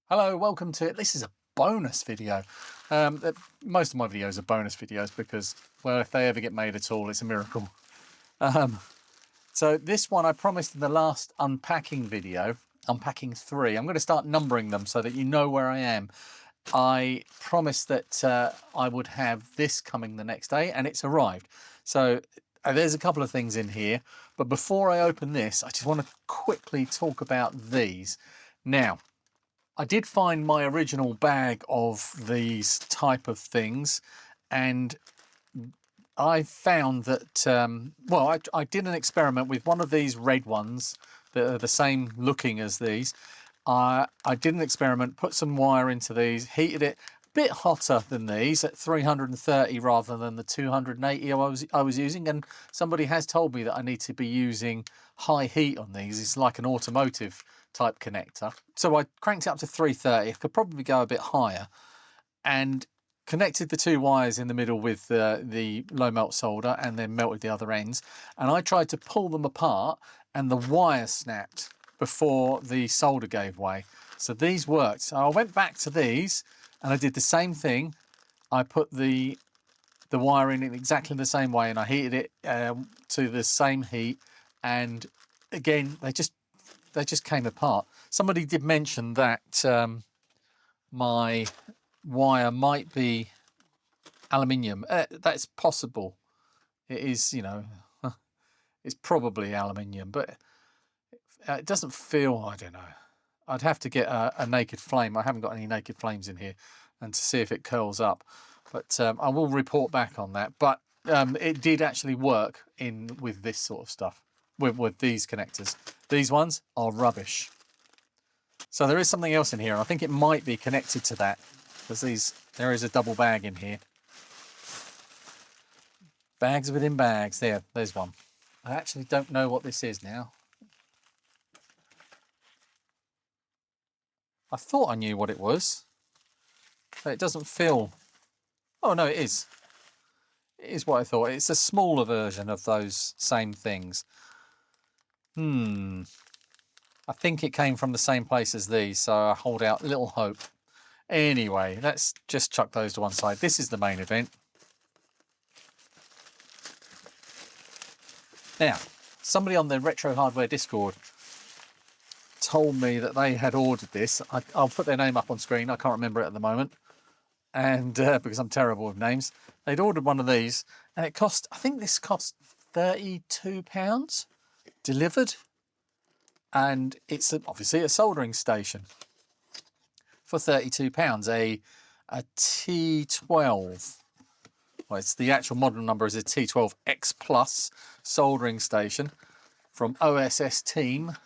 Hello, welcome to this is a bonus video. Most of my videos are bonus videos because, well, if they ever get made at all, it's a miracle. So this one I promised in the last unpacking video, unpacking 3. I'm going to start numbering them so that you know where I am. I promised that I would have this coming the next day, and it's arrived. So there's a couple of things in here, but before I open this, I just want to quickly talk about these. Now, I did find my original bag of these type of things, and I found that, well, I did an experiment with one of these red ones that are the same looking as these. I did an experiment, put some wire into these, heated it a bit hotter than these at 330 rather than the 280 I was using, and somebody has told me that I need to be using high heat on these. It's like an automotive type connector. So I cranked it up to 330. I could probably go a bit higher, and connected the 2 wires in the middle with the low melt solder, and then melted the other ends. And I tried to pull them apart, and the wire snapped before the solder gave way. So these worked. So I went back to these and I did the same thing. I put the wire in exactly the same way, and I heated it to the same heat, and again they just came apart. Somebody did mention that my wire might be aluminium. That's possible. It is, you know, it's probably aluminium, but it doesn't feel, I don't know. I'd have to get a naked flame. I haven't got any naked flames in here, and to see if it curls up. But I will report back on that. But it did actually work with this sort of stuff, with these connectors. These ones are rubbish. So there is something else in here, and I think it might be connected to that, because there is a double bag in here. Bags within bags. There's one. I actually don't know what this is now. I thought I knew what it was, but it doesn't feel... Oh, no, it is. It is what I thought. It's a smaller version of those same things. I think it came from the same place as these, so I hold out little hope. Anyway, let's just chuck those to one side. This is the main event. Now, somebody on the Retro Hardware Discord told me that they had ordered this. I'll put their name up on screen. I can't remember it at the moment, and because I'm terrible with names. They'd ordered one of these, and it cost, I think this cost £32 delivered, and it's obviously a soldering station for £32. A T12. Well, it's the actual model number is a T12Xplus soldering station from OSS Team.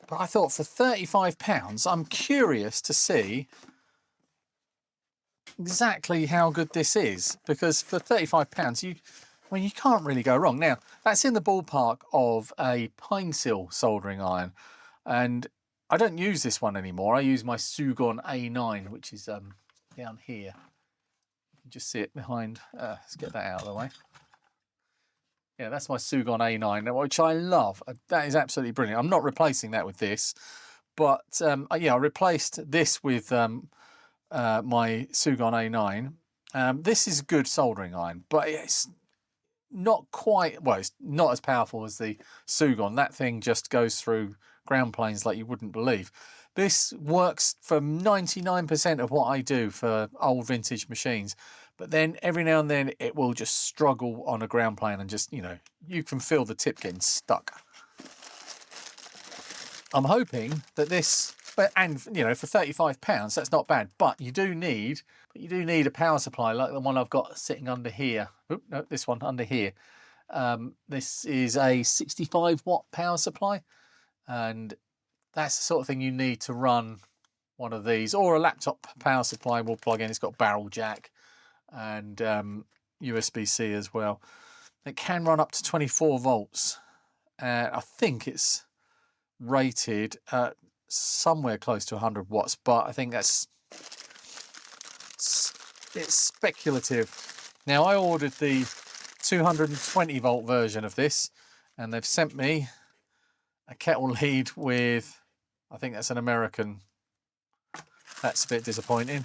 But I thought for £35, I'm curious to see exactly how good this is, because for £35, you can't really go wrong. Now, that's in the ballpark of a Pinecil soldering iron, and I don't use this one anymore. I use my Sugon A9, which is down here. You can just see it behind. Let's get that out of the way. Yeah, that's my Sugon A9, which I love. That is absolutely brilliant. I'm not replacing that with this, but yeah, I replaced this with my Sugon A9. This is a good soldering iron, but it's not quite, well, it's not as powerful as the Sugon. That thing just goes through ground planes like you wouldn't believe. This works for 99% of what I do for old vintage machines, but then every now and then it will just struggle on a ground plane, and just, you know, you can feel the tip getting stuck. I'm hoping that this, and you know, for £35 that's not bad, but you do need a power supply like the one I've got sitting under here. Oop, no, this one under here. This is a 65-watt power supply, and that's the sort of thing you need to run one of these, or a laptop power supply will plug in. It's got barrel jack and USB-C as well. It can run up to 24 volts. I think it's rated at somewhere close to 100 watts, but I think it's speculative. Now, I ordered the 220 volt version of this, and they've sent me a kettle lead with I think that's an American. That's a bit disappointing.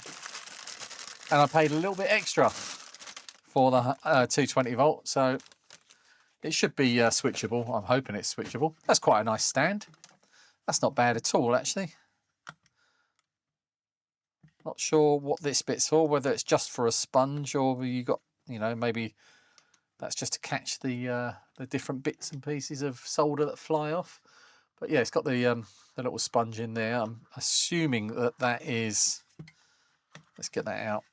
And I paid a little bit extra for the 220 volt, so it should be switchable. I'm hoping it's switchable. That's quite a nice stand. That's not bad at all, actually. Not sure what this bit's for, whether it's just for a sponge or you got, you know, maybe that's just to catch the different bits and pieces of solder that fly off. But yeah, it's got the little sponge in there. I'm assuming that that is. Let's get that out.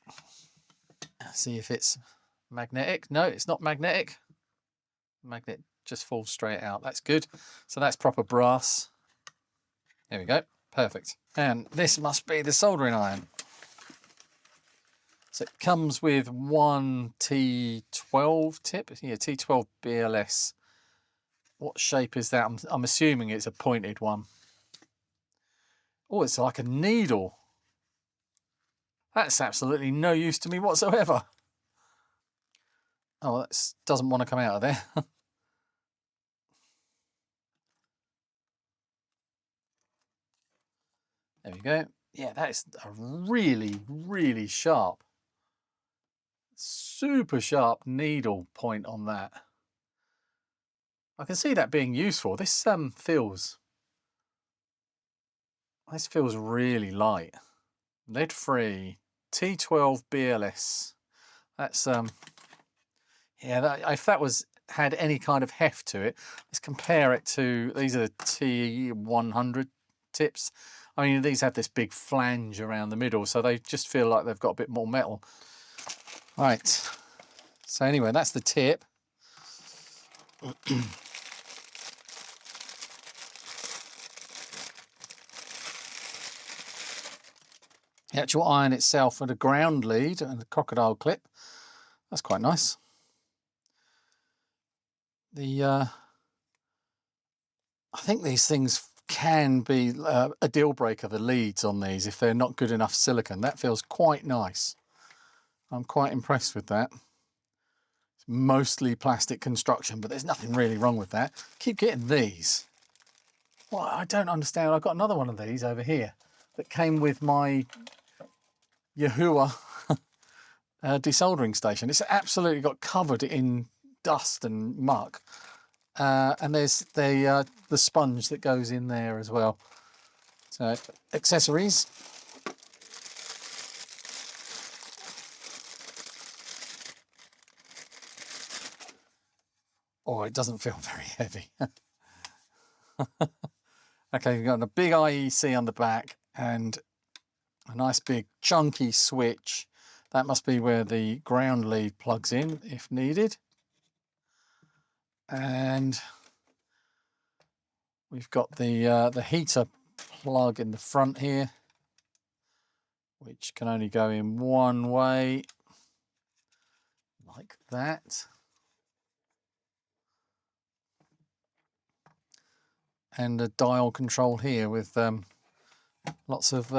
See if it's magnetic. No, it's not magnetic. Magnet just falls straight out. That's good. So that's proper brass. There we go. Perfect. And this must be the soldering iron. So it comes with one T12 tip. Yeah, T12 BLS. What shape is that? I'm assuming it's a pointed one. Oh, it's like a needle. That's absolutely no use to me whatsoever. Oh, that doesn't want to come out of there. There we go. Yeah, that is a really, really sharp, super sharp needle point on that. I can see that being useful. This feels really light. Lead-free T12 BLS. That's yeah. If that had any kind of heft to it, let's compare it to these are the T100 tips. I mean, these have this big flange around the middle, so they just feel like they've got a bit more metal. Right. So anyway, that's the tip. The actual iron itself with a ground lead and a crocodile clip. That's quite nice. I think these things can be a deal breaker, the leads on these, if they're not good enough silicon. That feels quite nice. I'm quite impressed with that. It's mostly plastic construction, but there's nothing really wrong with that. Keep getting these. Well, I don't understand. I've got another one of these over here that came with my Yahuwah desoldering station. It's absolutely got covered in dust and muck. And there's the sponge that goes in there as well. So accessories. Oh, it doesn't feel very heavy. Okay, we've got a big IEC on the back and a nice big chunky switch. That must be where the ground lead plugs in if needed. And we've got the heater plug in the front here, which can only go in one way, like that. And a dial control here with lots of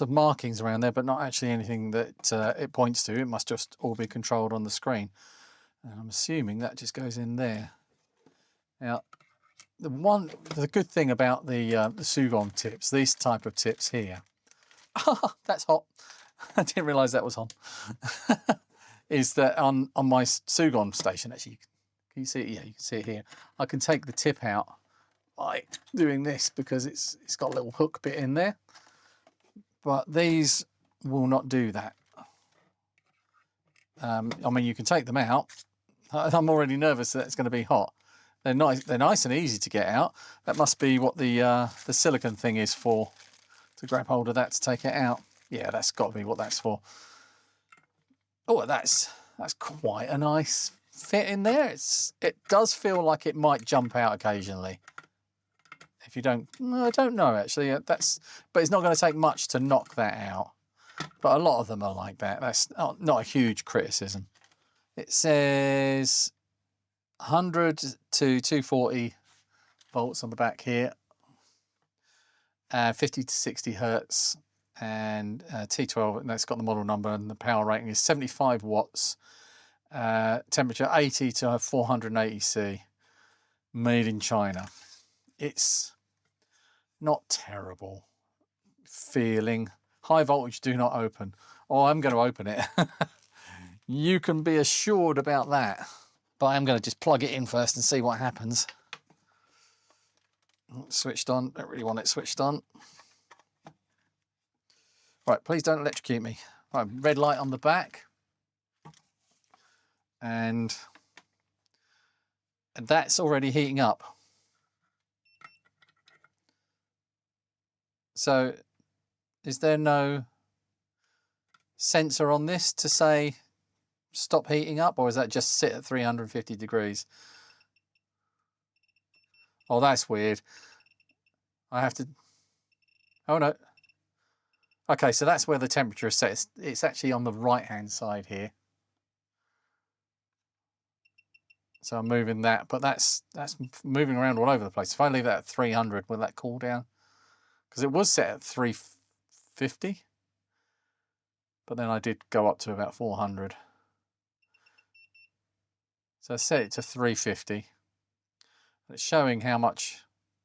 markings around there, but not actually anything that it points to. It must just all be controlled on the screen. And I'm assuming that just goes in there. Now, the good thing about the Sugon tips, these type of tips here, that's hot. I didn't realise that was on. Is that on my Sugon station? Actually, can you see it? Yeah, you can see it here. I can take the tip out by doing this because it's got a little hook bit in there. But these will not do that. I mean, you can take them out. I'm already nervous that it's going to be hot. They're nice and easy to get out. That must be what the silicon thing is for, to grab hold of that to take it out. Yeah, that's got to be what that's for. Oh, that's quite a nice fit in there. It does feel like it might jump out occasionally. If you don't, I don't know actually. But it's not going to take much to knock that out. But a lot of them are like that. That's not a huge criticism. It says 100 to 240 volts on the back here, 50 to 60 hertz, and T12. And that's got the model number, and the power rating is 75 watts. Temperature 80 to 480 C. Made in China. it's not terrible feeling. High voltage, do not open. Oh, I'm going to open it. You can be assured about that. But I'm going to just plug it in first and see what happens. Switched on. Don't really want it switched on. Right, please don't electrocute me. Right, red light on the back. And that's already heating up. So is there no sensor on this to say stop heating up, or is that just sit at 350 degrees? Oh, that's weird. I have to, oh no. Okay, so that's where the temperature is set. It's actually on the right hand side here. So I'm moving that, but that's moving around all over the place. If I leave that at 300, will that cool down? Because it was set at 350, but then I did go up to about 400. So I set it to 350. It's showing how much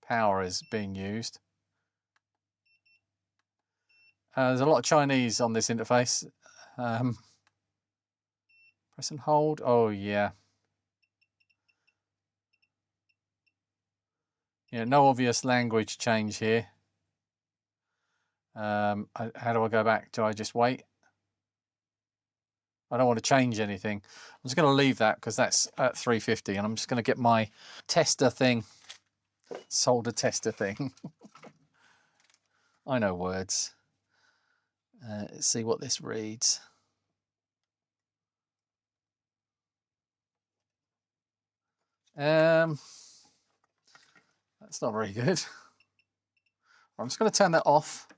power is being used. There's a lot of Chinese on this interface. Press and hold. Oh yeah. Yeah, no obvious language change here. How do I go back? Do I just wait? I don't want to change anything. I'm just going to leave that because that's at 350, and I'm just going to get my tester thing, solder tester thing. I know words. Let's see what this reads. That's not very good. I'm just going to turn that off.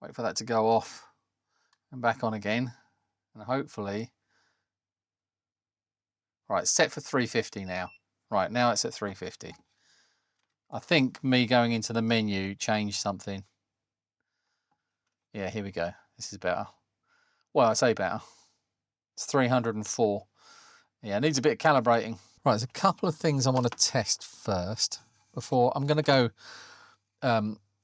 Wait for that to go off and back on again. And hopefully, right, set for 350 now. Right, now it's at 350. I think me going into the menu changed something. Yeah, here we go. This is better. Well, I say better. It's 304. Yeah, it needs a bit of calibrating. Right, there's a couple of things I want to test first before I'm going to go.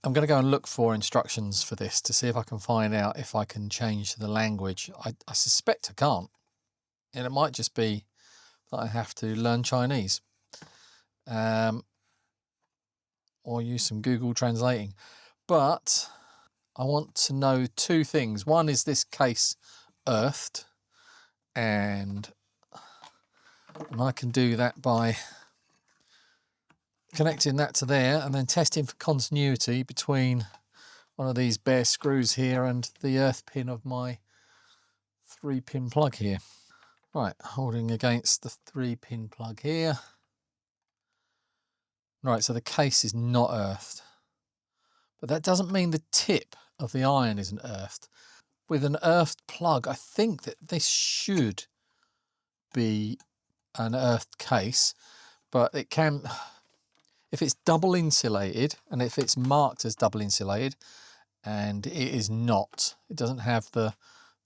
I'm going to go and look for instructions for this to see if I can find out if I can change the language. I suspect I can't, and it might just be that I have to learn Chinese, or use some Google translating. But I want to know two things. One is this case earthed, and I can do that by connecting that to there and then testing for continuity between one of these bare screws here and the earth pin of my 3-pin plug here. Right, holding against the 3-pin plug here. Right, so the case is not earthed, but that doesn't mean the tip of the iron isn't earthed. With an earthed plug, I think that this should be an earthed case, but it can, if it's double insulated and if it's marked as double insulated, and it is not, it doesn't have the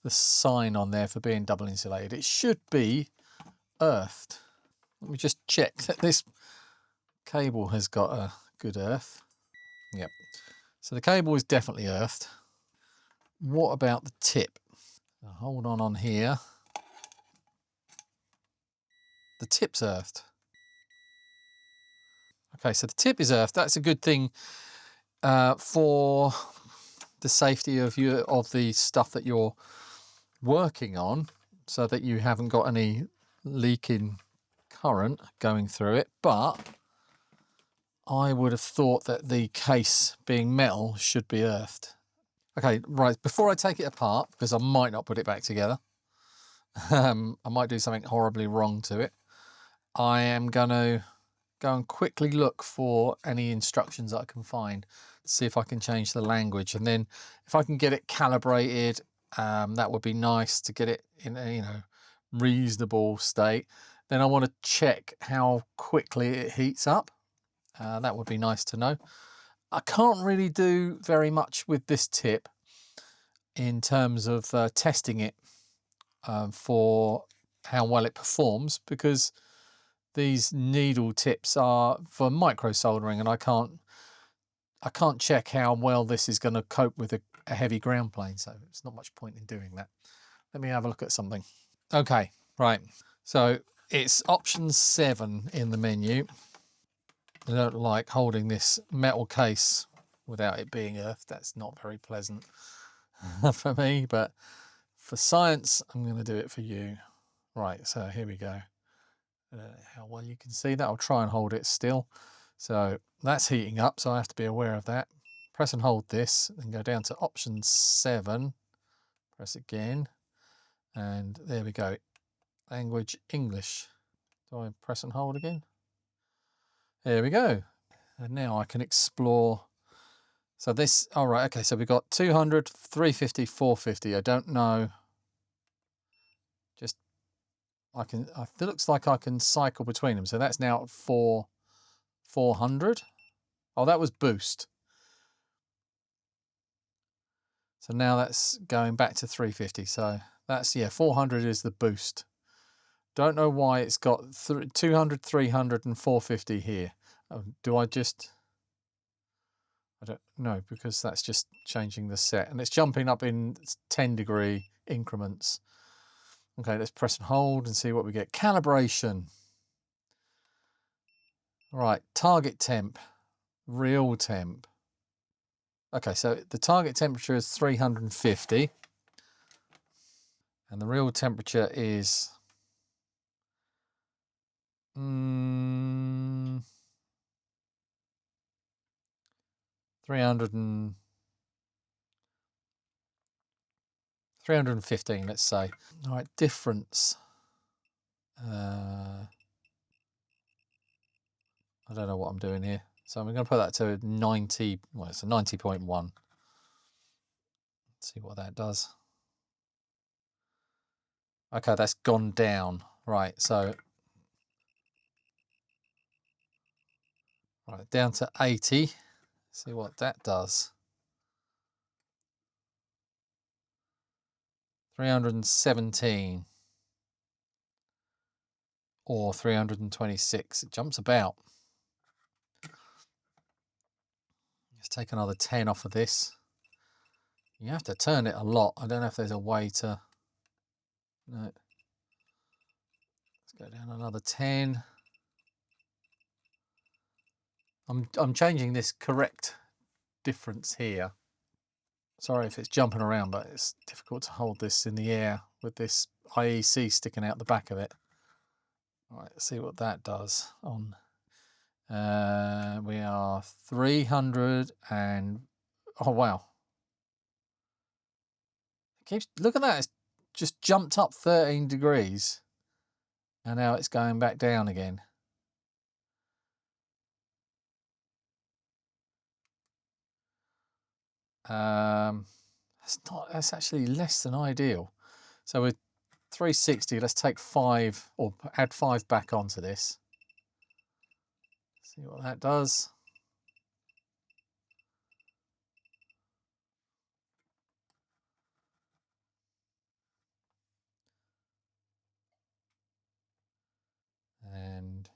sign on there for being double insulated, it should be earthed. Let me just check that this cable has got a good earth. Yep, so the cable is definitely earthed. What about the tip? Now hold on here. The tip's earthed. Okay, so the tip is earthed. That's a good thing for the safety of the stuff that you're working on, so that you haven't got any leaking current going through it. But I would have thought that the case, being metal, should be earthed. Okay, right, before I take it apart, because I might not put it back together, I might do something horribly wrong to it, I am going to go and quickly look for any instructions that I can find, see if I can change the language, and then if I can get it calibrated, that would be nice to get it in a reasonable state. Then I want to check how quickly it heats up. That would be nice to know. I can't really do very much with this tip in terms of testing it for how well it performs, because these needle tips are for micro soldering, and I can't check how well this is going to cope with a heavy ground plane, so it's not much point in doing that. Let me have a look at something. Okay, right. So it's option 7 in the menu. I don't like holding this metal case without it being earthed. That's not very pleasant for me, but for science, I'm going to do it for you. Right, so here we go. I don't know how well you can see that. I'll try and hold it still. So that's heating up, so I have to be aware of that. Press and hold this, and go down to option 7. Press again, and there we go. Language English. Do I press and hold again? There we go. And now I can explore. So this, all right, okay, so we've got 200, 350, 450. I don't know. Just, it looks like I can cycle between them. So that's now at 400. Oh, that was boost. So now that's going back to 350. So that's, yeah, 400 is the boost. Don't know why it's got 200, 300 and 450 here. Do I just... I don't know, because that's just changing the set. And it's jumping up in 10-degree increments. Okay, let's press and hold and see what we get. Calibration. Right, target temp, real temp. Okay, so the target temperature is 350. And the real temperature is... 315, let's say. All right, difference. I don't know what I'm doing here. So I'm going to put that to 90, well, it's a 90.1. See what that does. Okay, that's gone down. Right, so right, down to 80. See what that does. 317 or 326. It jumps about. Let's take another 10 off of this. You have to turn it a lot. I don't know if there's a way to... No. Let's go down another 10. I'm changing this correct difference here. Sorry if it's jumping around, but it's difficult to hold this in the air with this IEC sticking out the back of it. All right, let's see what that does on... we are 300 and... Oh, wow. It keeps... Look at that. It's just jumped up 13 degrees. And now it's going back down again. That's actually less than ideal. So with 360, let's take 5 or add 5 back onto this. See what that does. And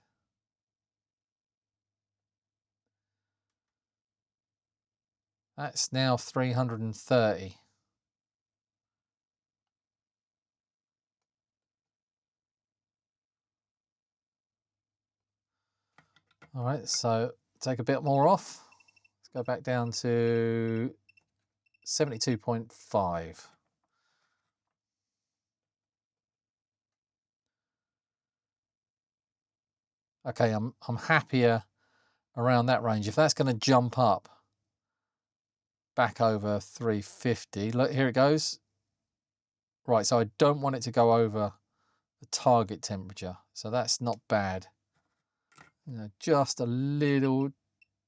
that's now 330. All right, so take a bit more off. Let's go back down to 72.5. Okay, I'm happier around that range. If that's going to jump up back over 350, look, here it goes. Right, so I don't want it to go over the target temperature, so that's not bad. You know, just a little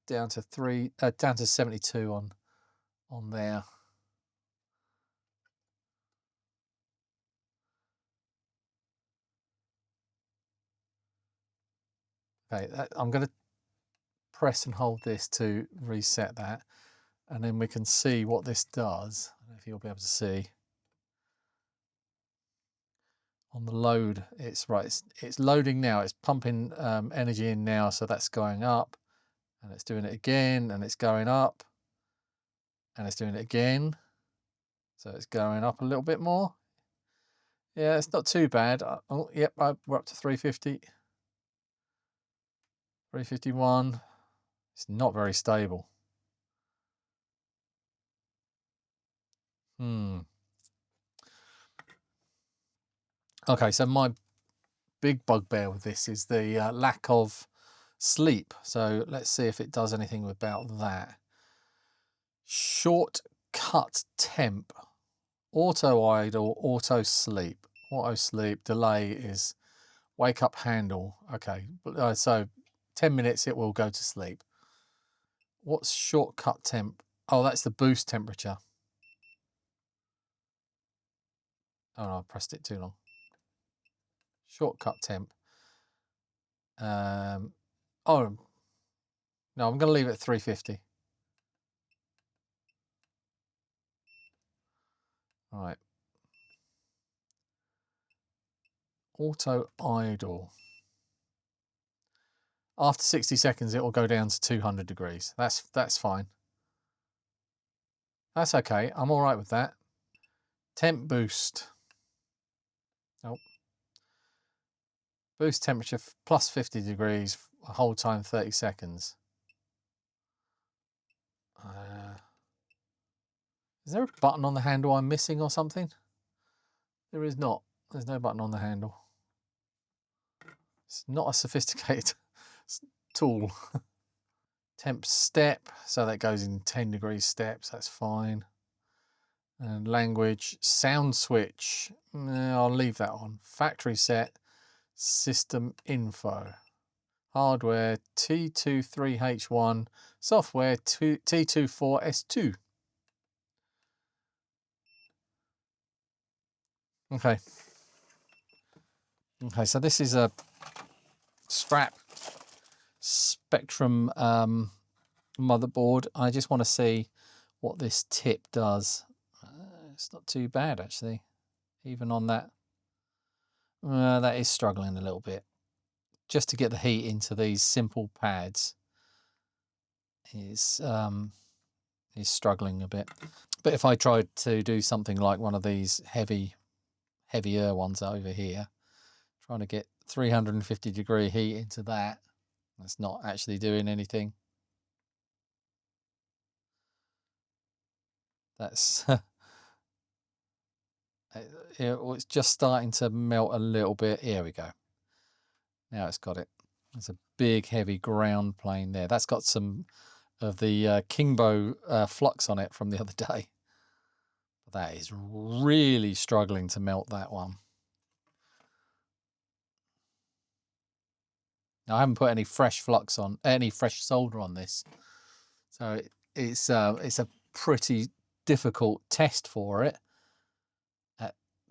down to 72 on there. Okay, I'm going to press and hold this to reset that, and then we can see what this does. I don't know if you'll be able to see. on the load. It's right, it's loading now, it's pumping energy in now, so that's going up, and it's doing it again, and it's going up, and it's doing it again, so it's going up a little bit more. Yeah, it's not too bad. Oh yep, we're up to 350, 351. It's not very stable. Okay, so my big bugbear with this is the lack of sleep. So let's see if it does anything about that. Short cut temp, auto idle, auto sleep. Auto sleep delay is wake up handle. Okay, so 10 minutes it will go to sleep. What's shortcut temp? Oh, that's the boost temperature. Oh no, I pressed it too long. Shortcut temp. Oh no, I'm going to leave it at 350. All right. Auto idle. After 60 seconds, it will go down to 200 degrees. That's fine. That's okay. I'm all right with that. Temp boost. Oh. Boost temperature plus 50 degrees, hold time 30 seconds. Is there a button on the handle I'm missing or something? There is not. There's no button on the handle. It's not a sophisticated tool. Temp step, so that goes in 10 degree steps, that's fine. And language, sound switch, I'll leave that on. Factory set, system info. Hardware T23H1, software T24S2. Okay. Okay, so this is a scrap Spectrum motherboard. I just want to see what this tip does. It's not too bad actually, even on that. That is struggling a little bit. Just to get the heat into these simple pads is struggling a bit. But if I tried to do something like one of these heavier ones over here, trying to get 350 degree heat into that's not actually doing anything. That's it's just starting to melt a little bit. Here we go. Now it's got it. There's a big heavy ground plane there. That's got some of the Kingbo flux on it from the other day. But that is really struggling to melt that one. Now, I haven't put any fresh flux on, any fresh solder on this, so it's a pretty difficult test for it.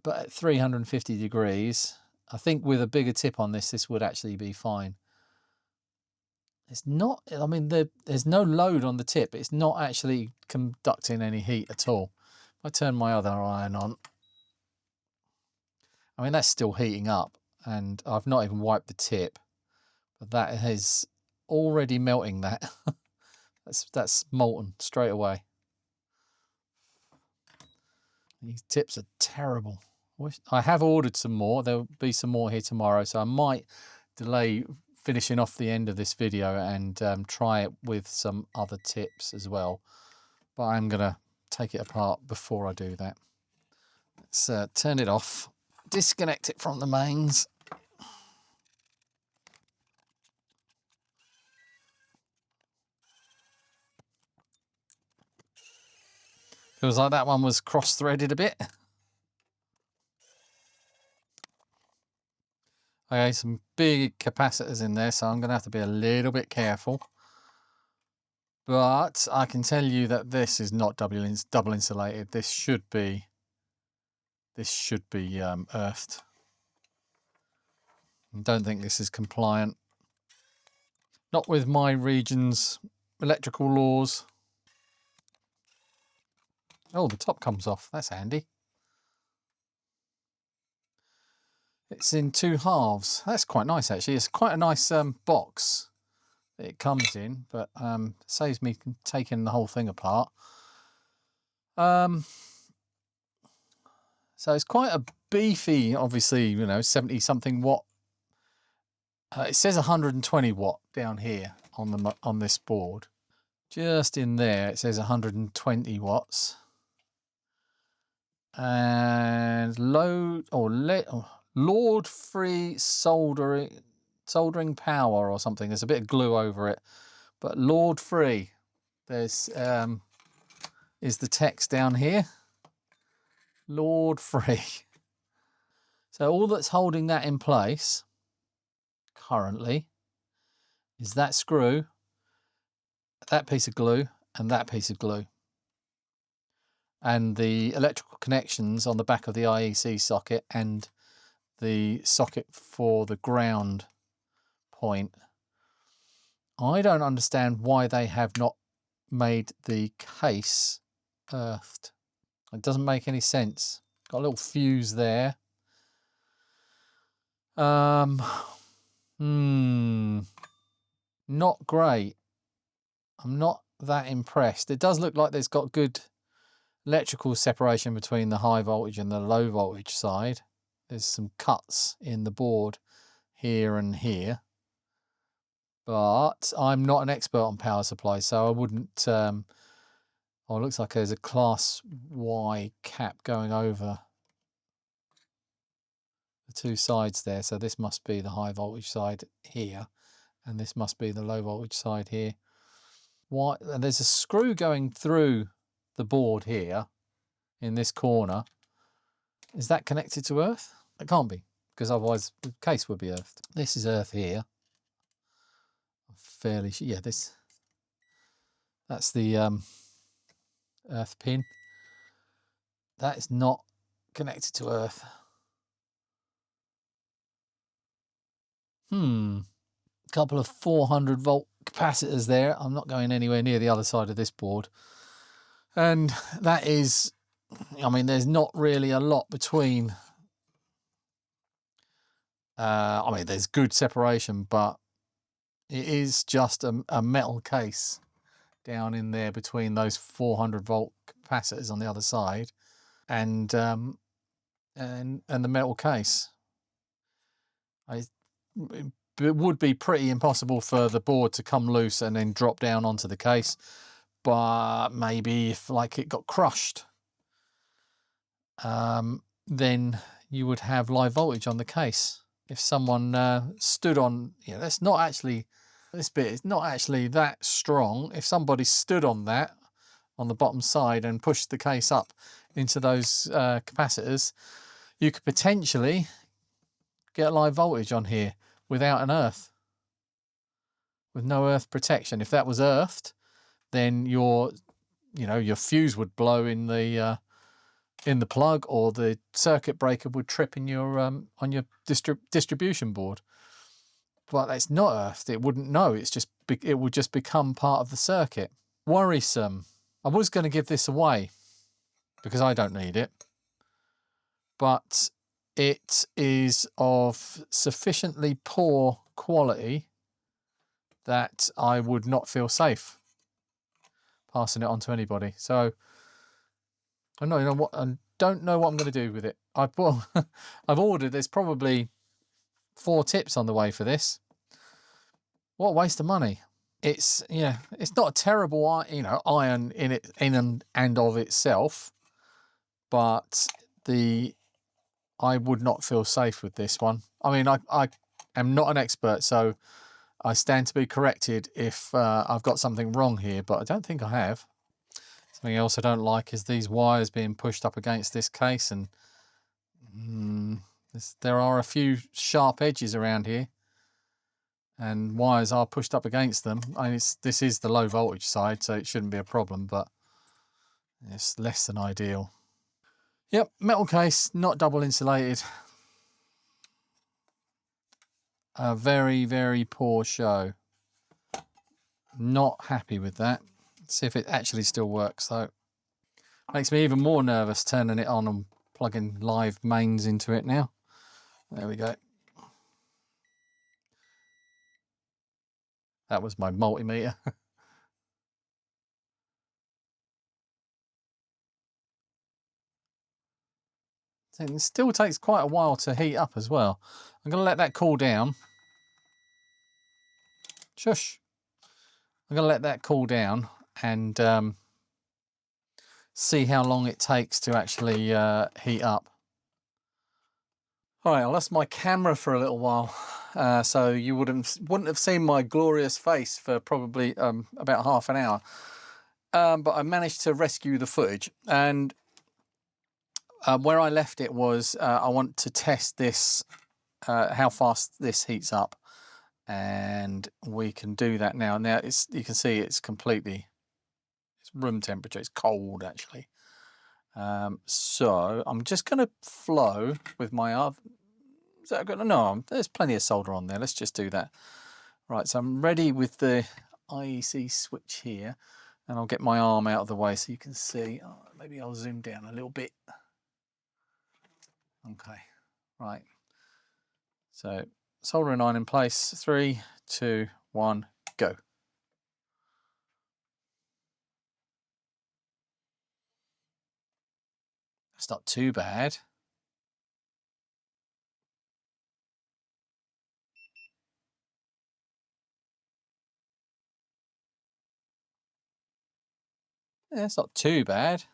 But at 350 degrees, I think with a bigger tip on this, this would actually be fine. It's not, I mean, there's no load on the tip. It's not actually conducting any heat at all. If I turn my other iron on, I mean, that's still heating up, and I've not even wiped the tip, but that is already melting that. That's molten straight away. These tips are terrible. I have ordered some more. There'll be some more here tomorrow, so I might delay finishing off the end of this video and try it with some other tips as well. But I'm going to take it apart before I do that. Let's turn it off, disconnect it from the mains. Feels like that one was cross-threaded a bit. Okay, some big capacitors in there, so I'm going to have to be a little bit careful. But I can tell you that this is not double insulated. This should be earthed. I don't think this is compliant. Not with my region's electrical laws. Oh, the top comes off. That's handy. It's in 2 halves. That's quite nice, actually. It's quite a nice box that it comes in, but saves me taking the whole thing apart. So it's quite a beefy, obviously, you know, 70 something watt. It says 120 watt down here on this board. Just in there, it says 120 watts. And Lord Free Soldering Power or something. There's a bit of glue over it, but Lord Free. There's is the text down here. Lord Free. So all that's holding that in place currently is that screw, that piece of glue, and that piece of glue. And the electrical connections on the back of the IEC socket and the socket for the ground point. I don't understand why they have not made the case earthed. It doesn't make any sense. Got a little fuse there. Not great. I'm not that impressed. It does look like there's got good electrical separation between the high voltage and the low voltage side. There's some cuts in the board here and here. But I'm not an expert on power supply, so I wouldn't... oh, it looks like there's a Class Y cap going over the 2 sides there. So this must be the high voltage side here, and this must be the low voltage side here. Why? And there's a screw going through the board here in this corner. Is that connected to earth? It can't be, because otherwise the case would be earthed. This is earth here. I'm fairly sure. Yeah, that's the earth pin. That is not connected to earth. Couple of 400 volt capacitors there. I'm not going anywhere near the other side of this board. And that is, I mean, there's not really a lot between. I mean, there's good separation, but it is just a metal case down in there between those 400 volt capacitors on the other side, and the metal case. It would be pretty impossible for the board to come loose and then drop down onto the case, but maybe if like it got crushed, then you would have live voltage on the case. If someone stood on, you know, that's not actually, this bit is not actually that strong. If somebody stood on that on the bottom side and pushed the case up into those capacitors, you could potentially get live voltage on here without an earth, with no earth protection. If that was earthed, then your fuse would blow in the plug, or the circuit breaker would trip in your on your distribution board. But it's not earthed. It wouldn't know. It would just become part of the circuit. Worrisome. I was going to give this away because I don't need it, but it is of sufficiently poor quality that I would not feel safe passing it on to anybody. So I don't know what I'm going to do with it. I've ordered. There's probably 4 tips on the way for this. What a waste of money. It's not a terrible iron in and of itself, but I would not feel safe with this one. I mean, I am not an expert, so I stand to be corrected if I've got something wrong here, but I don't think I have. Something else I don't like is these wires being pushed up against this case, and there are a few sharp edges around here, and wires are pushed up against them. This is the low voltage side, so it shouldn't be a problem, but it's less than ideal. Yep, metal case, not double insulated. A very, very poor show. Not happy with that. Let's see if it actually still works though. Makes me even more nervous turning it on and plugging live mains into it now. There we go. That was my multimeter. It still takes quite a while to heat up as well. I'm going to let that cool down. Shush. I'm going to let that cool down and see how long it takes to actually heat up. All right, I lost my camera for a little while, so you wouldn't have seen my glorious face for probably about half an hour. But I managed to rescue the footage, and where I left it was I want to test this, how fast this heats up, and we can do that now. Now you can see it's room temperature. It's cold actually. So I'm just going to flow with my oven. Is that good? No, there's plenty of solder on there. Let's just do that. Right, so I'm ready with the IEC switch here, and I'll get my arm out of the way so you can see. Oh, maybe I'll zoom down a little bit. Okay, right. So soldering iron in place. 3, 2, 1, go. That's not too bad. Yeah, it's not too bad.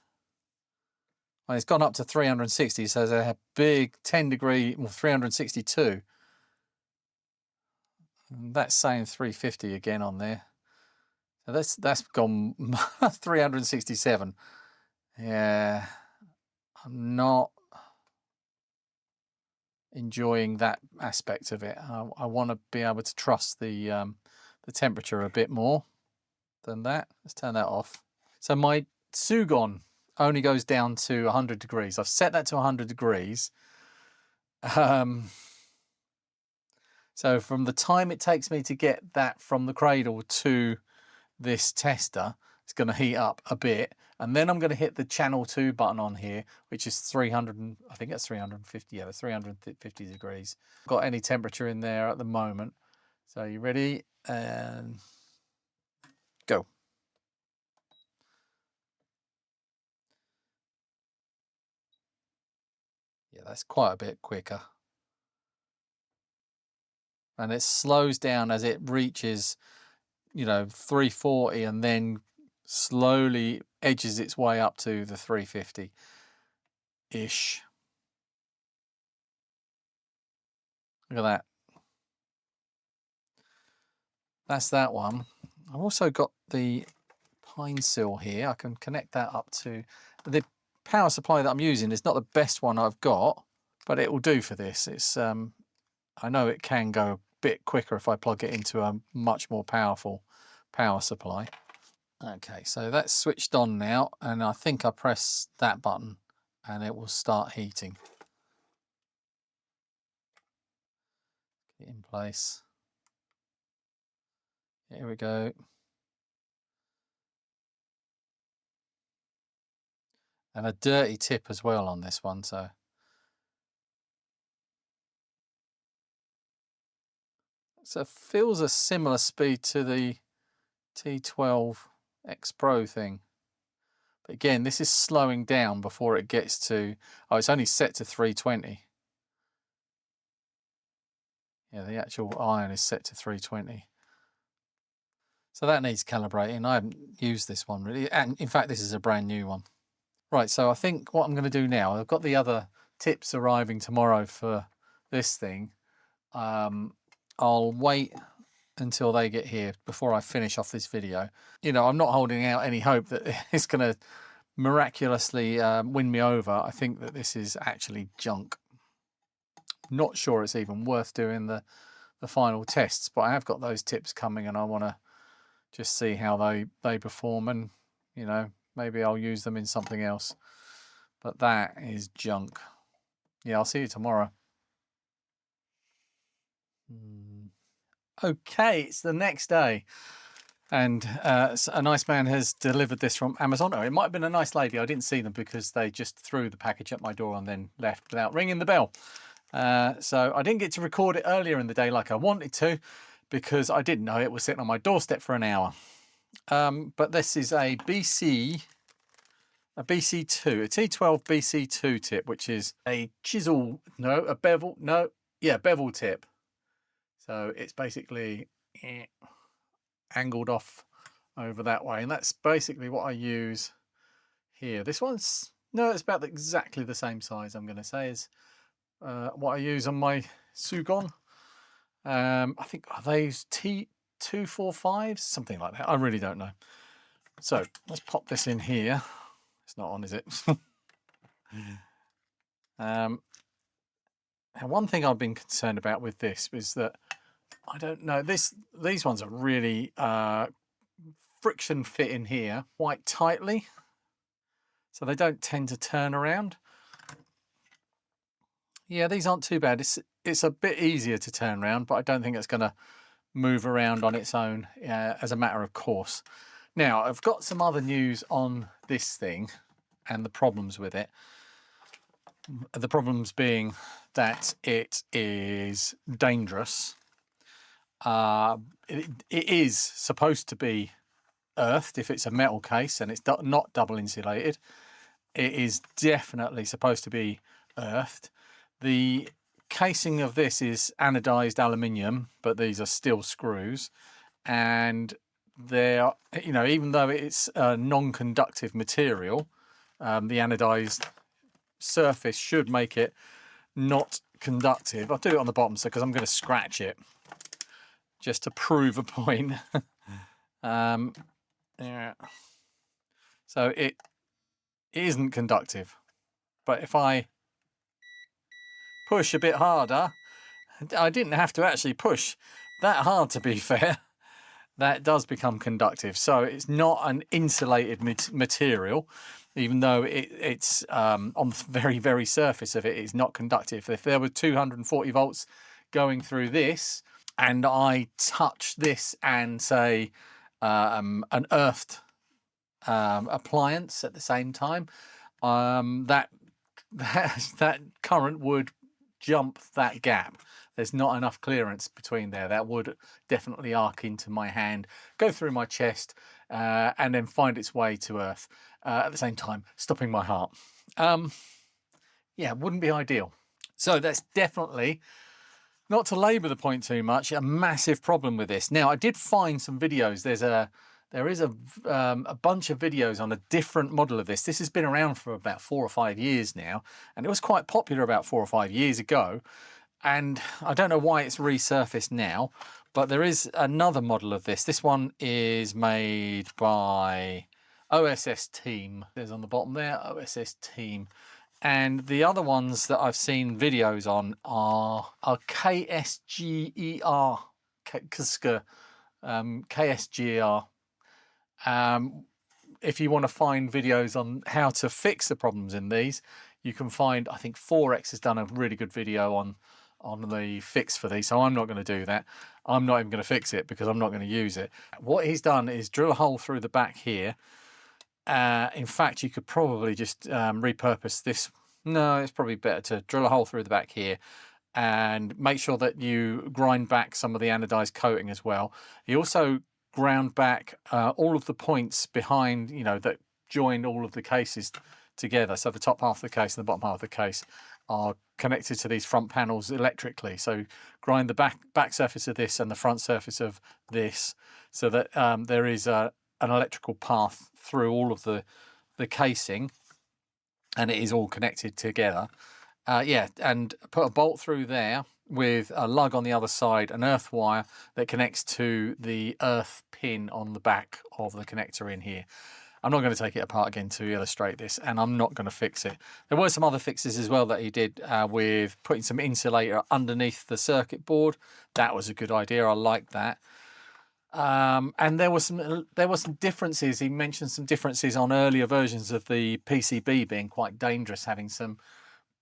Well, it's gone up to 360, so there's a big 10-degree, well, 362. And that's saying 350 again on there. So that's gone 367. Yeah, I'm not enjoying that aspect of it. I want to be able to trust the temperature a bit more than that. Let's turn that off. So my Sugon only goes down to 100 degrees. I've set that to 100 degrees. So from the time it takes me to get that from the cradle to this tester, it's going to heat up a bit. And then I'm going to hit the channel 2 button on here, which is 300, I think that's 350, yeah, 350 degrees. Got any temperature in there at the moment. So you ready? And go. Yeah, that's quite a bit quicker. And it slows down as it reaches, 340 and then slowly edges its way up to the 350-ish. Look at that. That's that one. I've also got the Pinecil here. I can connect that up to the power supply that I'm using. It's not the best one I've got, but it will do for this. It's I know it can go a bit quicker if I plug it into a much more powerful power supply. Okay, so that's switched on now, and I think I press that button and it will start heating. Get it in place. Here we go. And a dirty tip as well on this one, so it feels a similar speed to the T12Xplus thing. But again, this is slowing down before it gets to, oh, it's only set to 320. Yeah, the actual iron is set to 320. So that needs calibrating. I haven't used this one really. And in fact, this is a brand new one. Right, so I think what I'm going to do now, I've got the other tips arriving tomorrow for this thing. I'll wait until they get here before I finish off this video. I'm not holding out any hope that it's going to miraculously win me over. I think that this is actually junk. Not sure it's even worth doing the final tests, but I have got those tips coming and I want to just see how they perform, and maybe I'll use them in something else. But that is junk. Yeah, I'll see you tomorrow. Okay, it's the next day, and a nice man has delivered this from Amazon. Oh, it might have been a nice lady. I didn't see them because they just threw the package at my door and then left without ringing the bell. So I didn't get to record it earlier in the day like I wanted to, because I didn't know it was sitting on my doorstep for an hour. But this is a BC2, a T12 BC2 tip, which is a chisel, no, a bevel, no, yeah, bevel tip. So it's basically angled off over that way, and that's basically what I use here. This one's, no, it's about exactly the same size, I'm going to say, as what I use on my Sugon. I think, are those T245s, something like that? I really don't know. So let's pop this in here. It's not on, is it? And one thing I've been concerned about with this is that, I don't know, these ones are really friction fit in here quite tightly, so they don't tend to turn around. Yeah, these aren't too bad. It's a bit easier to turn around, but I don't think it's going to move around on its own as a matter of course. Now, I've got some other news on this thing and the problems with it. The problems being that it is dangerous. It is supposed to be earthed if it's a metal case and it's not double insulated. It is definitely supposed to be earthed. The casing of this is anodized aluminium, but these are steel screws, and they're, you know, even though it's a non-conductive material, the anodized surface should make it not conductive. I'll do it on the bottom, so because I'm going to scratch it just to prove a point. Yeah. So it isn't conductive, but if I push a bit harder, I didn't have to actually push that hard, to be fair, that does become conductive. So it's not an insulated material, even though it's on the very, very surface of it is not conductive. If there were 240 volts going through this, and I touch this and say an earthed appliance at the same time, that current would jump that gap. There's not enough clearance between there. That would definitely arc into my hand, go through my chest, and then find its way to earth at the same time, stopping my heart. Yeah, wouldn't be ideal. So that's definitely, not to labour the point too much, a massive problem with this. Now, I did find some videos. There is a bunch of videos on a different model of this. This has been around for about 4 or 5 years now, and it was quite popular about 4 or 5 years ago. And I don't know why it's resurfaced now, but there is another model of this. This one is made by OSS Team. There's on the bottom there, OSS Team. And the other ones that I've seen videos on are KSGER, KSGER. If you want to find videos on how to fix the problems in these, you can find, I think 4X has done a really good video on the fix for these, so I'm not going to do that. I'm not even going to fix it because I'm not going to use it. What he's done is drill a hole through the back here. In fact, you could probably just repurpose this. No, it's probably better to drill a hole through the back here and make sure that you grind back some of the anodized coating as well. He also ground back all of the points behind, you know, that join all of the cases together. So the top half of the case and the bottom half of the case are connected to these front panels electrically. So grind the back surface of this and the front surface of this, so that there is an electrical path through all of the casing, and it is all connected together. Yeah, and put a bolt through there with a lug on the other side, an earth wire that connects to the earth pin on the back of the connector in here. I'm not going to take it apart again to illustrate this, and I'm not going to fix it. There were some other fixes as well that he did with putting some insulator underneath the circuit board. That was a good idea. I like that. And there were some differences. He mentioned some differences on earlier versions of the PCB being quite dangerous, having some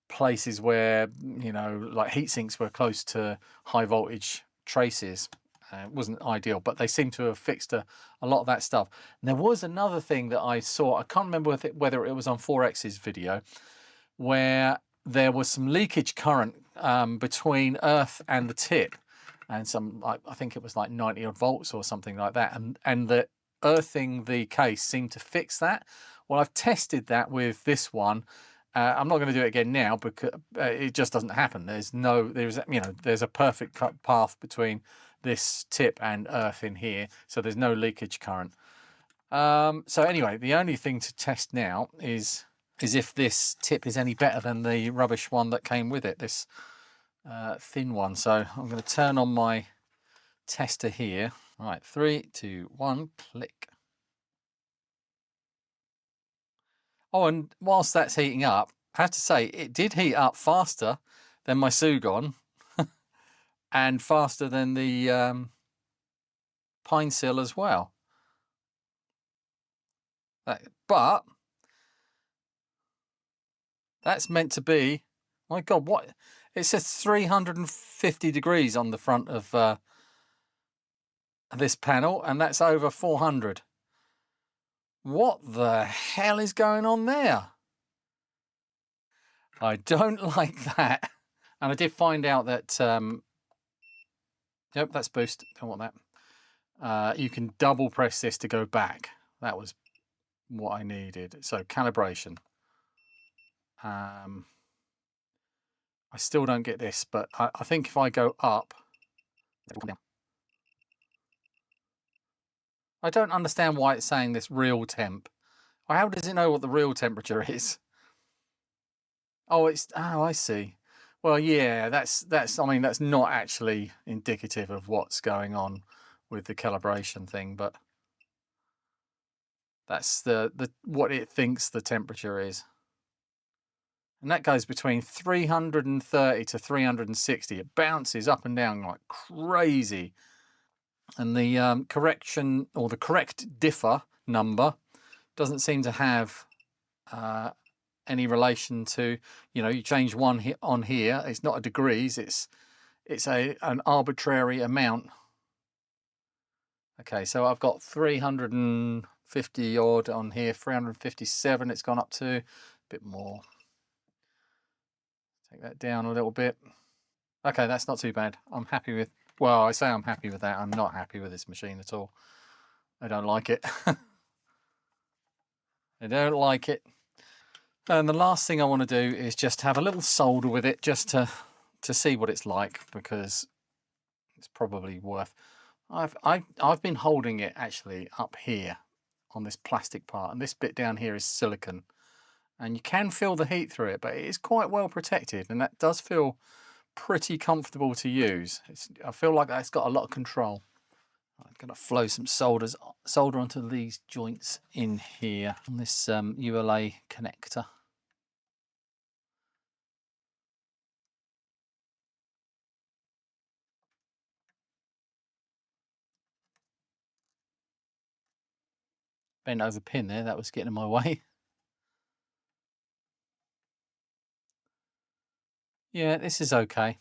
places where, you know, like heat sinks were close to high voltage traces. It wasn't ideal, but they seem to have fixed a lot of that stuff. And there was another thing that I saw, I can't remember whether it was on 4X's video, where there was some leakage current between earth and the tip, and some, I think it was like 90 odd volts or something like that, and the earthing the case seemed to fix that. Well, I've tested that with this one. I'm not going to do it again now because it just doesn't happen. There's a perfect path between this tip and earth in here, so there's no leakage current. So anyway, the only thing to test now is if this tip is any better than the rubbish one that came with it, this thin one. So I'm going to turn on my tester here. All right, 3, 2, 1, click. Oh, and whilst that's heating up, I have to say it did heat up faster than my Sugon and faster than the Pinecil as well. But that's meant to be, my God, what? It says 350 degrees on the front of this panel, and that's over 400. What the hell is going on there? I don't like that. And I did find out that, yep, that's boost, don't want that. You can double press this to go back. That was what I needed. So calibration. I still don't get this, but I think if I go up, I don't understand why it's saying this real temp. How does it know what the real temperature is? Oh, I see. Well, yeah, that's I mean, that's not actually indicative of what's going on with the calibration thing, but that's the what it thinks the temperature is. And that goes between 330 to 360. It bounces up and down like crazy. And the correction, or the correct differ number, doesn't seem to have any relation to, you change one on here, it's not a degrees, it's an arbitrary amount. Okay, so I've got 350 odd on here, 357 it's gone up to, a bit more. Take that down a little bit. Okay, that's not too bad. I'm happy with, well, I say I'm happy with that. I'm not happy with this machine at all. I don't like it. I don't like it. And the last thing I want to do is just have a little solder with it, just to see what it's like, because it's probably worth. I've been holding it actually up here on this plastic part, and this bit down here is silicon, and you can feel the heat through it, but it is quite well protected, and that does feel pretty comfortable to use. I feel like it's got a lot of control. I'm going to flow some solder onto these joints in here on this ULA connector. Bent over pin there, that was getting in my way. Yeah, this is okay.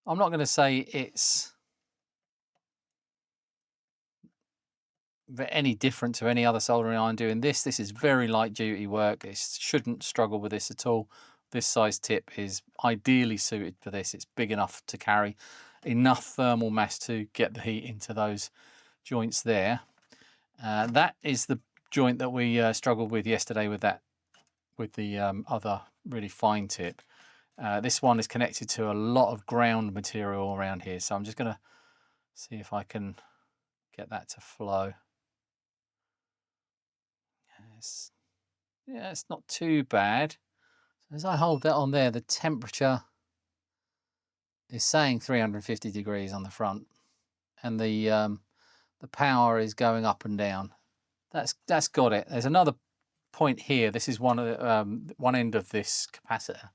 I'm not going to say it's any different to any other soldering iron doing this. This is very light duty work. It shouldn't struggle with this at all. This size tip is ideally suited for this. It's big enough to carry enough thermal mass to get the heat into those joints there. That is the joint that we struggled with yesterday with the other really fine tip. This one is connected to a lot of ground material around here, so I'm just going to see if I can get that to flow. Yeah, it's not too bad. As I hold that on there, the temperature is saying 350 degrees on the front, and the power is going up and down. That's got it. There's another point here. This is one end of this capacitor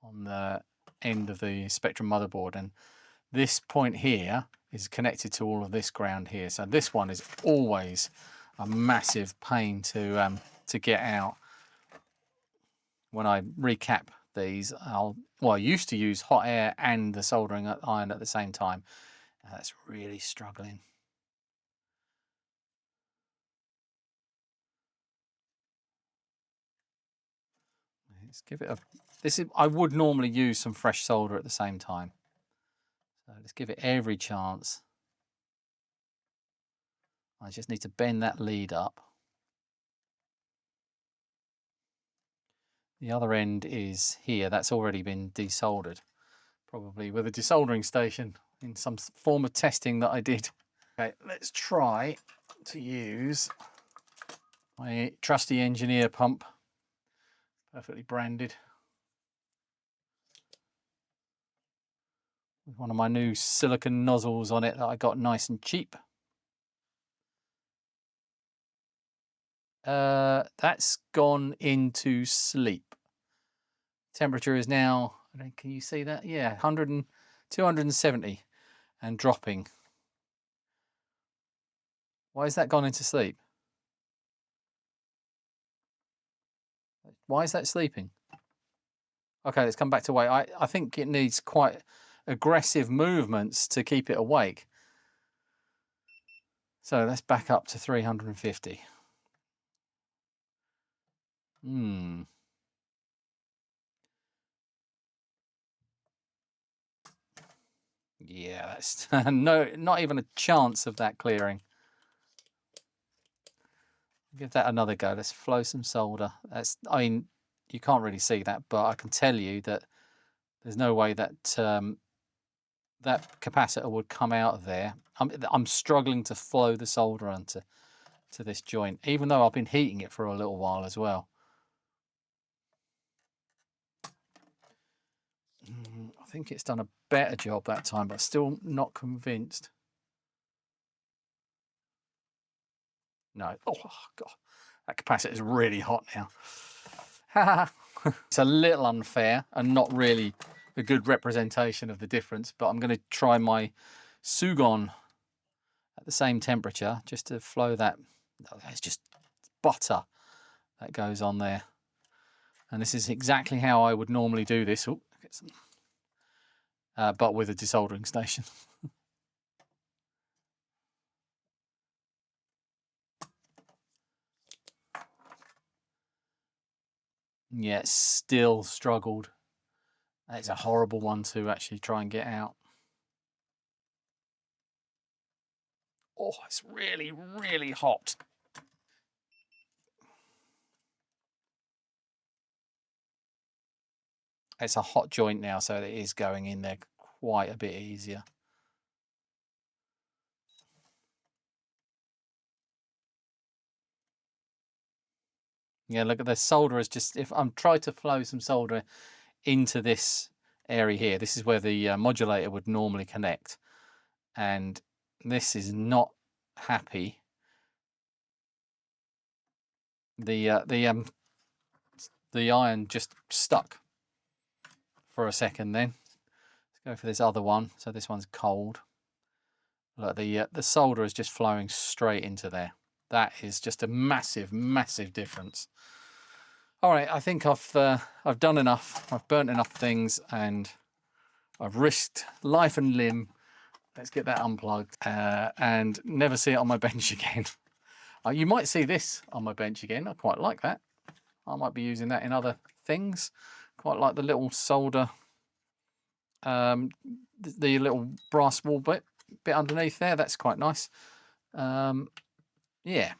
on the end of the Spectrum motherboard, and this point here is connected to all of this ground here. So this one is always a massive pain to get out. When I recap these, I used to use hot air and the soldering iron at the same time. That's really struggling. Let's give it a... I would normally use some fresh solder at the same time. So let's give it every chance. I just need to bend that lead up. The other end is here. That's already been desoldered, probably with a desoldering station in some form of testing that I did. Okay, let's try to use my trusty engineer pump, perfectly branded, with one of my new silicone nozzles on it that I got nice and cheap. That's gone into sleep. Temperature is now, can you see that? Yeah, 270 and dropping. Why has that gone into sleep? Why is that sleeping? Okay, let's come back to wait. I think it needs quite aggressive movements to keep it awake. So let's back up to 350. Yeah, that's no, not even a chance of that clearing. Give that another go. Let's flow some solder. I mean, you can't really see that, but I can tell you that there's no way that that capacitor would come out of there. I'm struggling to flow the solder onto this joint, even though I've been heating it for a little while as well. I think it's done a better job that time, but still not convinced. No. Oh, God. That capacitor is really hot now. It's a little unfair and not really a good representation of the difference, but I'm going to try my Sugon at the same temperature just to flow that. Oh, that's just butter that goes on there. And this is exactly how I would normally do this. Ooh, get some, but with a desoldering station. Yeah, it still struggled. It's a horrible one to actually try and get out. Oh, it's really, really hot. It's a hot joint now, so it is going in there quite a bit easier. Yeah, look at the solder is just, if I'm trying to flow some solder into this area here, this is where the modulator would normally connect. And this is not happy. The iron just stuck for a second then. Let's go for this other one. So this one's cold. Look, the solder is just flowing straight into there. That is just a massive, massive difference. All right, I think I've done enough. I've burnt enough things, and I've risked life and limb. Let's get that unplugged and never see it on my bench again. You might see this on my bench again. I quite like that. I might be using that in other things. Quite like the little solder, the little brass wall bit underneath there. That's quite nice. Yeah.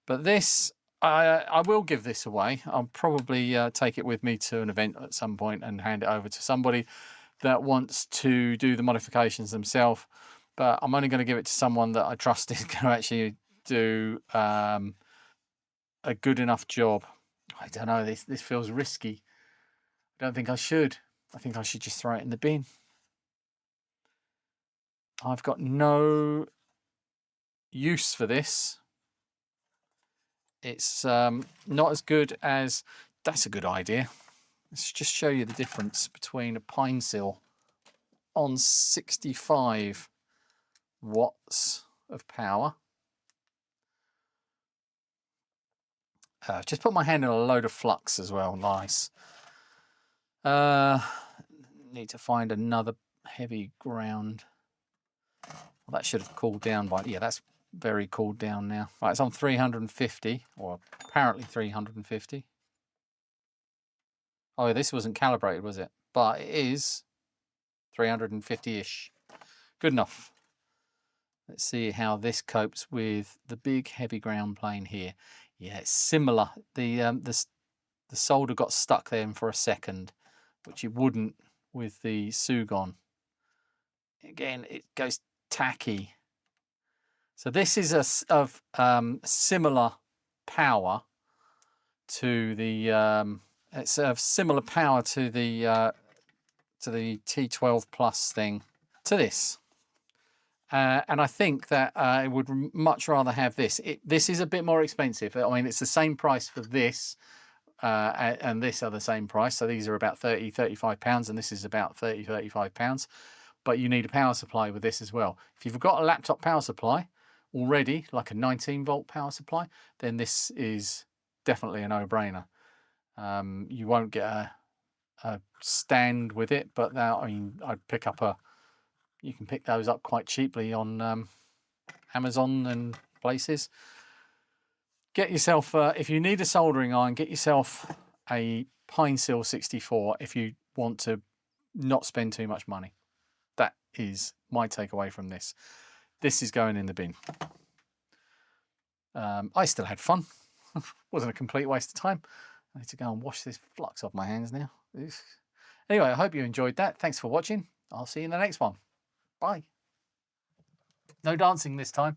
But this, I will give this away. I'll probably take it with me to an event at some point and hand it over to somebody that wants to do the modifications themselves. But I'm only going to give it to someone that I trust is going to actually do a good enough job. I don't know, this feels risky. I don't think I should. I think I should just throw it in the bin. I've got no use for this. It's not as good as... That's a good idea. Let's just show you the difference between a Pinecil on 65 watts of power. Just put my hand in a load of flux as well. Nice. Need to find another heavy ground. Well, that should have cooled down by... Yeah, that's very cooled down now. Right, it's on 350, or apparently 350. Oh, this wasn't calibrated, was it? But it is 350-ish. Good enough. Let's see how this copes with the big heavy ground plane here. Yeah, it's similar. The solder got stuck there for a second, which it wouldn't with the Sugon. Again, it goes tacky. So this is of similar power to the it's of similar power to the T12Xplus thing to this. And I think that I would much rather have this. This is a bit more expensive. I mean, it's the same price for this and this are the same price. So these are about 30, 35 pounds, and this is about 30, 35 pounds. But you need a power supply with this as well. If you've got a laptop power supply already, like a 19-volt power supply, then this is definitely a no-brainer. You won't get a stand with it, but now, I mean, I'd pick up you can pick those up quite cheaply on Amazon and places. Get yourself, if you need a soldering iron, get yourself a Pinecil 64 if you want to not spend too much money. That is my takeaway from this. This is going in the bin. I still had fun. Wasn't a complete waste of time. I need to go and wash this flux off my hands now. Anyway, I hope you enjoyed that. Thanks for watching. I'll see you in the next one. Bye. No dancing this time.